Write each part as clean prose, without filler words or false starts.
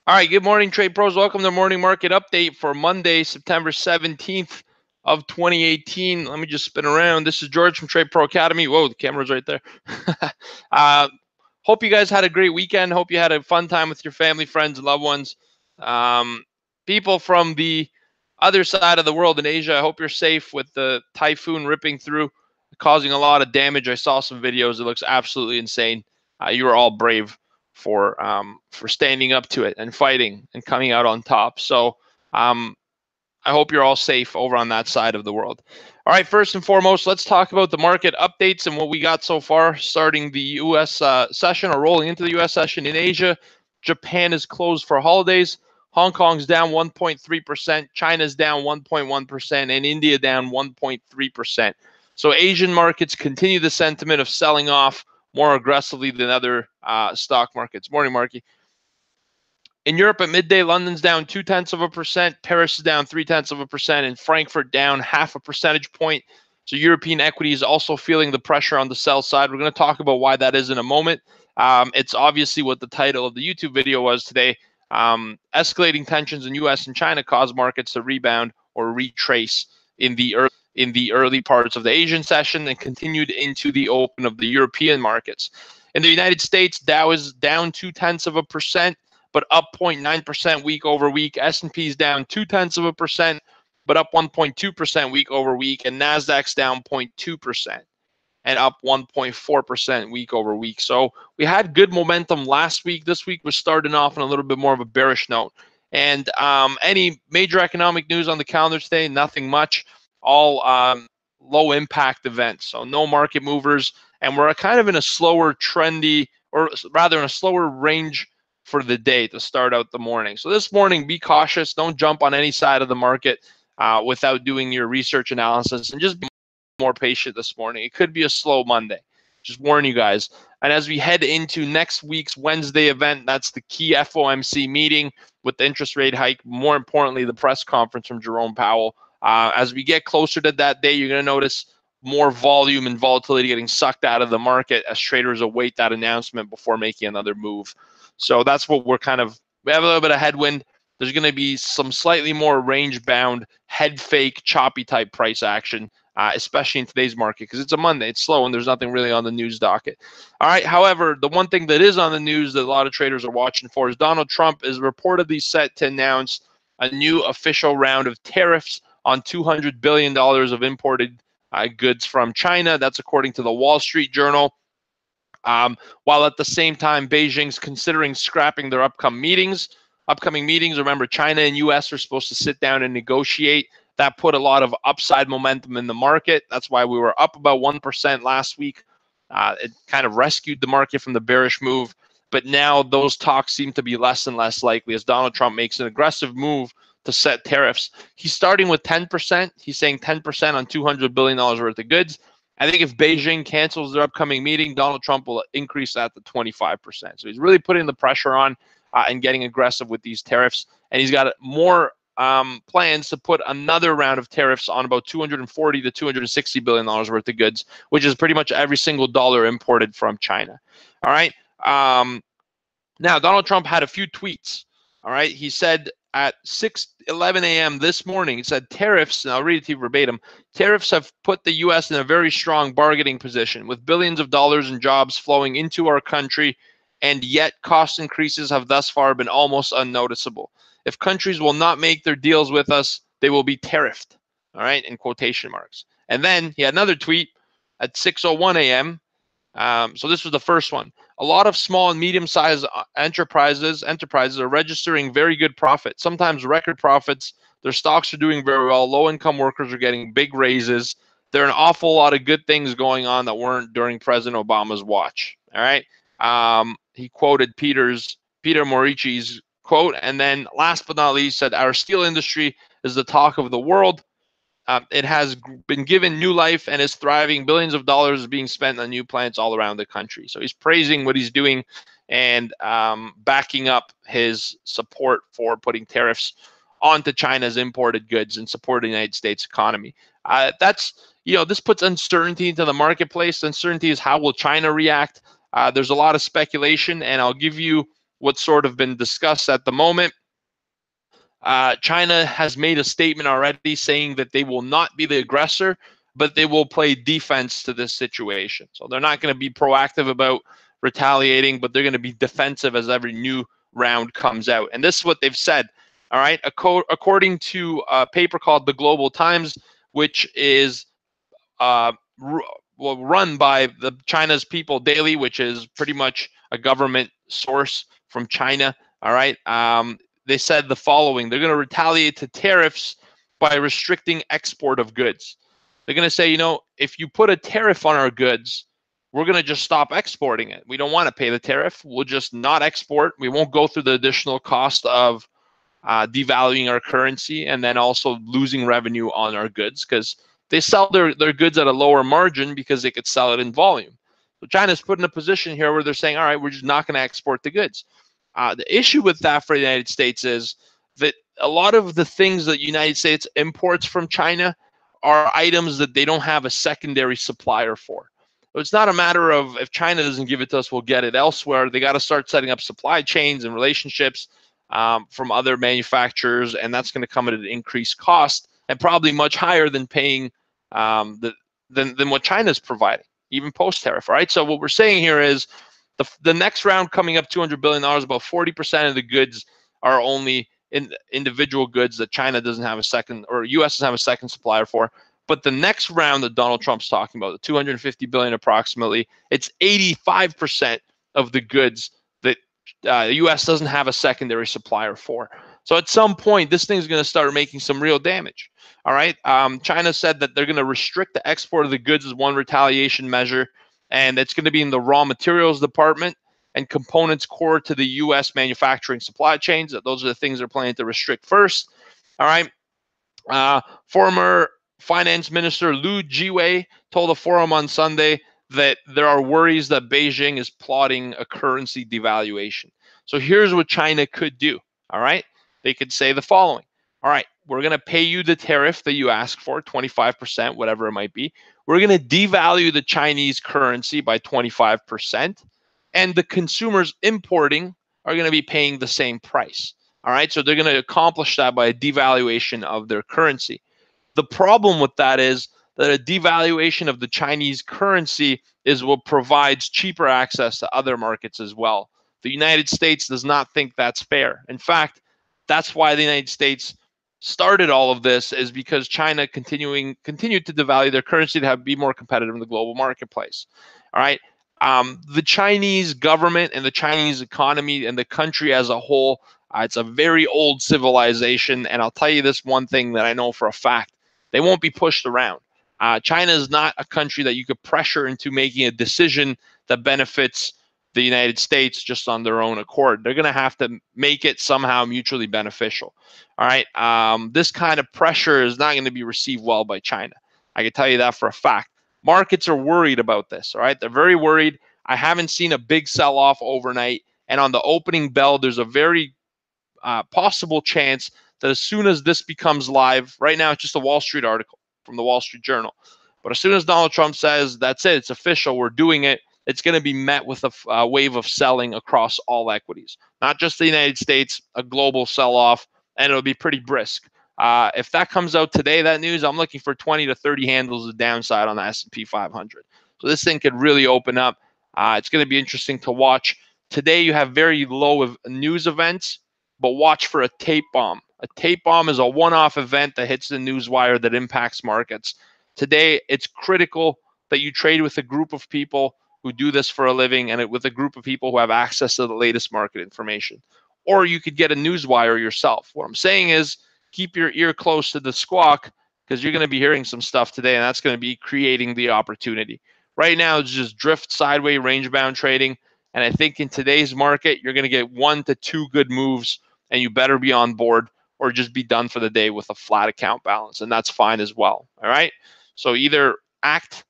All right, good morning, trade pros. Welcome to the morning market update for Monday, September 17th of 2018. Let me just spin around. This is George from Trade Pro Academy. Whoa, the camera's right there. uh, hope you guys had a great weekend. Hope you had a fun time with your family, friends, and loved ones. People from the other side of the world in Asia, I hope you're safe with the typhoon ripping through, causing a lot of damage. I saw some videos. It looks absolutely insane. You were all brave for standing up to it and fighting and coming out on top. So I hope you're all safe over on that side of the world. All right, first and foremost, let's talk about the market updates and what we got so far starting the U.S. Session or rolling into the U.S. session. In Asia, Japan is closed for holidays. Hong Kong's down 1.3%, China's down 1.1%, and India down 1.3%. So Asian markets continue the sentiment of selling off more aggressively than other stock markets. Morning, Marky. In Europe at midday, London's down 0.2%, Paris is down 0.3%, and Frankfurt down 0.5 percentage point. So European equity is also feeling the pressure on the sell side. We're going to talk about why that is in a moment. It's obviously what the title of the YouTube video was today. Escalating tensions in U.S. and China cause markets to rebound or retrace in the early parts of the Asian session and continued into the open of the European markets. In the United States, Dow is down 0.2%, but up 0.9% week over week. S&P is down 0.2%, but up 1.2% week over week, and Nasdaq's down 0.2% and up 1.4% week over week. So we had good momentum last week. This week was starting off on a little bit more of a bearish note. And any major economic news on the calendar today? Nothing much. All low impact events. So no market movers. And we're kind of in a slower trendy, or rather in a slower range for the day to start out the morning. So this morning, be cautious. Don't jump on any side of the market without doing your research analysis, and just be more patient this morning. It could be a slow Monday. Just warn you guys. And as we head into next week's Wednesday event, that's the key FOMC meeting with the interest rate hike. More importantly, the press conference from Jerome Powell. As we get closer to that day, you're going to notice more volume and volatility getting sucked out of the market as traders await that announcement before making another move. So that's what we have a little bit of headwind. There's going to be some slightly more range-bound, head fake, choppy type price action, especially in today's market because it's a Monday. It's slow and there's nothing really on the news docket. All right. However, the one thing that is on the news that a lot of traders are watching for is Donald Trump is reportedly set to announce a new official round of tariffs on $200 billion of imported goods from China. That's according to the Wall Street Journal. While at the same time, Beijing's considering scrapping their upcoming meetings. Remember, China and U.S. are supposed to sit down and negotiate. That put a lot of upside momentum in the market. That's why we were up about 1% last week. It kind of rescued the market from the bearish move. But now those talks seem to be less and less likely as Donald Trump makes an aggressive move to set tariffs. He's starting with 10%. He's saying 10% on $200 billion worth of goods. I think if Beijing cancels their upcoming meeting, Donald Trump will increase that to 25%. So he's really putting the pressure on and getting aggressive with these tariffs. And he's got more plans to put another round of tariffs on about $240 to $260 billion worth of goods, which is pretty much every single dollar imported from China. All right. Now, Donald Trump had a few tweets. All right. He said at 6:11 a.m. this morning, he said tariffs, and I'll read it to you verbatim, tariffs have put the U.S. in a very strong bargaining position with billions of dollars in jobs flowing into our country, and yet cost increases have thus far been almost unnoticeable. If countries will not make their deals with us, they will be tariffed, all right, in quotation marks. And then he had another tweet at 6:01 a.m. So this was the first one. A lot of small and medium-sized enterprises are registering very good profits, sometimes record profits. Their stocks are doing very well. Low-income workers are getting big raises. There are an awful lot of good things going on that weren't during President Obama's watch. All right. He quoted Peter Morici's quote, and then last but not least said, our steel industry is the talk of the world. It has been given new life and is thriving. Billions of dollars are being spent on new plants all around the country. So he's praising what he's doing and backing up his support for putting tariffs onto China's imported goods and supporting the United States economy. This puts uncertainty into the marketplace. Uncertainty is how will China react. There's a lot of speculation, and I'll give you what's sort of been discussed at the moment. China has made a statement already saying that they will not be the aggressor, but they will play defense to this situation. So they're not going to be proactive about retaliating, but they're going to be defensive as every new round comes out. And this is what they've said. All right. According to a paper called The Global Times, which is run by the China's People Daily, which is pretty much a government source from China. All right. They said the following: they're going to retaliate to tariffs by restricting export of goods. They're going to say, if you put a tariff on our goods, we're going to just stop exporting it. We don't want to pay the tariff. We'll just not export. We won't go through the additional cost of devaluing our currency and then also losing revenue on our goods, because they sell their goods at a lower margin because they could sell it in volume. So China's put in a position here where they're saying, all right, we're just not going to export the goods. The issue with that for the United States is that a lot of the things that the United States imports from China are items that they don't have a secondary supplier for. So it's not a matter of, if China doesn't give it to us, we'll get it elsewhere. They got to start setting up supply chains and relationships from other manufacturers, and that's going to come at an increased cost and probably much higher than paying than what China's providing, even post-tariff. Right. So what we're saying here is the next round coming up, $200 billion, about 40% of the goods are only in individual goods that China doesn't have a second, or U.S. doesn't have a second supplier for. But the next round that Donald Trump's talking about, the 250 billion approximately, it's 85% of the goods that the U.S. doesn't have a secondary supplier for. So at some point, this thing's going to start making some real damage. All right. China said that they're going to restrict the export of the goods as one retaliation measure, and it's going to be in the raw materials department and components core to the U.S. manufacturing supply chains. Those are the things they're planning to restrict first. All right. Former Finance Minister Liu Jiwei told a forum on Sunday that there are worries that Beijing is plotting a currency devaluation. So here's what China could do. All right. They could say the following. All right, we're going to pay you the tariff that you ask for, 25%, whatever it might be. We're going to devalue the Chinese currency by 25%, and the consumers importing are going to be paying the same price. All right, so they're going to accomplish that by a devaluation of their currency. The problem with that is that a devaluation of the Chinese currency is what provides cheaper access to other markets as well. The United States does not think that's fair. In fact, that's why the United States started all of this, is because China continued to devalue their currency to be more competitive in the global marketplace. All right. The Chinese government and the Chinese economy and the country as a whole, it's a very old civilization. And I'll tell you this one thing that I know for a fact: they won't be pushed around. China is not a country that you could pressure into making a decision that benefits the United States just on their own accord. They're going to have to make it somehow mutually beneficial. All right. This kind of pressure is not going to be received well by China. I can tell you that for a fact. Markets are worried about this. All right. They're very worried. I haven't seen a big sell-off overnight. And on the opening bell, there's a very possible chance that as soon as this becomes live, right now it's just a Wall Street article from the Wall Street Journal, but as soon as Donald Trump says, that's it, it's official, we're doing it, it's going to be met with a wave of selling across all equities, not just the United States, a global sell-off, and it'll be pretty brisk. If that comes out today, that news, I'm looking for 20 to 30 handles of downside on the S&P 500. So this thing could really open up. It's going to be interesting to watch. Today you have very low news events, but watch for a tape bomb. A tape bomb is a one-off event that hits the news wire that impacts markets. Today, it's critical that you trade with a group of people who do this for a living, and with a group of people who have access to the latest market information. Or you could get a news wire yourself. What I'm saying is, keep your ear close to the squawk, because you're going to be hearing some stuff today, and that's going to be creating the opportunity. Right now, it's just drift sideways, range-bound trading. And I think in today's market, you're going to get 1 to 2 good moves, and you better be on board or just be done for the day with a flat account balance. And that's fine as well. All right. So either act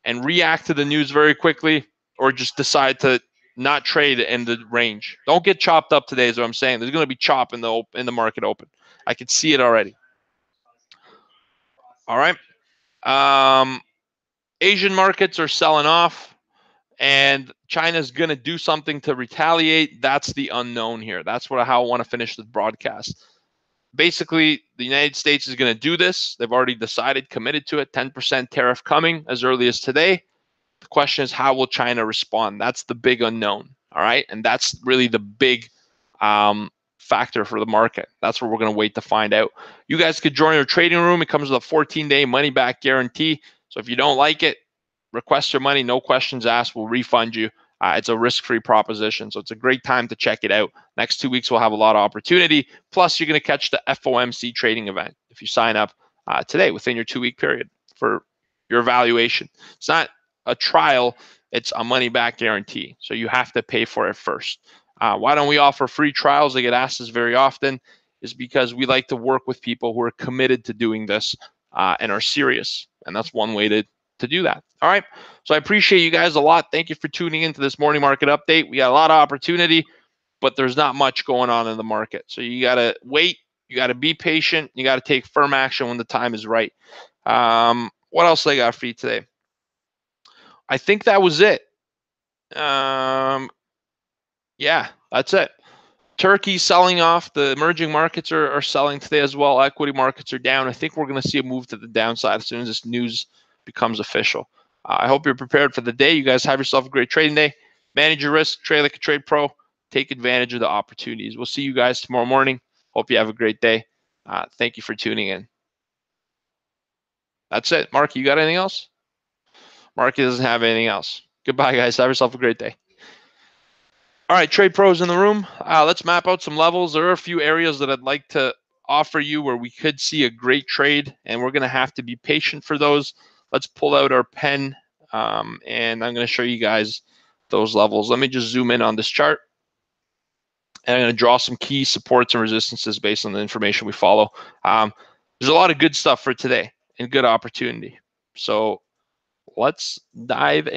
and react to the news very quickly, or just decide to not trade in the range. Don't get chopped up today is what I'm saying. There's going to be chop in the market open. I can see it already. All right. Asian markets are selling off. and China's going to do something to retaliate. That's the unknown here. That's how I want to finish the broadcast. Basically, the United States is going to do this. They've already decided, committed to it. 10% tariff coming as early as today. The question is, how will China respond? That's the big unknown. All right. And that's really the big factor for the market. That's what we're going to wait to find out. You guys could join our trading room. It comes with a 14-day money back guarantee. So if you don't like it, request your money, no questions asked. We'll refund you. It's a risk-free proposition. So it's a great time to check it out. Next 2 weeks, we'll have a lot of opportunity. Plus, you're going to catch the FOMC trading event if you sign up today within your 2-week period for your evaluation. It's not a trial, it's a money back guarantee. So you have to pay for it first. Why don't we offer free trials? I get asked this very often, is because we like to work with people who are committed to doing this and are serious. And that's one way to do that. All right. So I appreciate you guys a lot. Thank you for tuning into this morning market update. We got a lot of opportunity, but there's not much going on in the market. So you got to wait. You got to be patient. You got to take firm action when the time is right. What else I got for you today? I think that was it. Yeah, that's it. Turkey selling off. The emerging markets are selling today as well. Equity markets are down. I think we're going to see a move to the downside as soon as this news becomes official. I hope you're prepared for the day. You guys have yourself a great trading day. Manage your risk. Trade like a trade pro. Take advantage of the opportunities. We'll see you guys tomorrow morning. Hope you have a great day. Thank you for tuning in. That's it. Mark, you got anything else? Mark doesn't have anything else. Goodbye, guys. Have yourself a great day. All right, trade pros in the room. Let's map out some levels. There are a few areas that I'd like to offer you where we could see a great trade, and we're going to have to be patient for those. Let's pull out our pen, and I'm going to show you guys those levels. Let me just zoom in on this chart, and I'm going to draw some key supports and resistances based on the information we follow. There's a lot of good stuff for today and good opportunity. So let's dive in.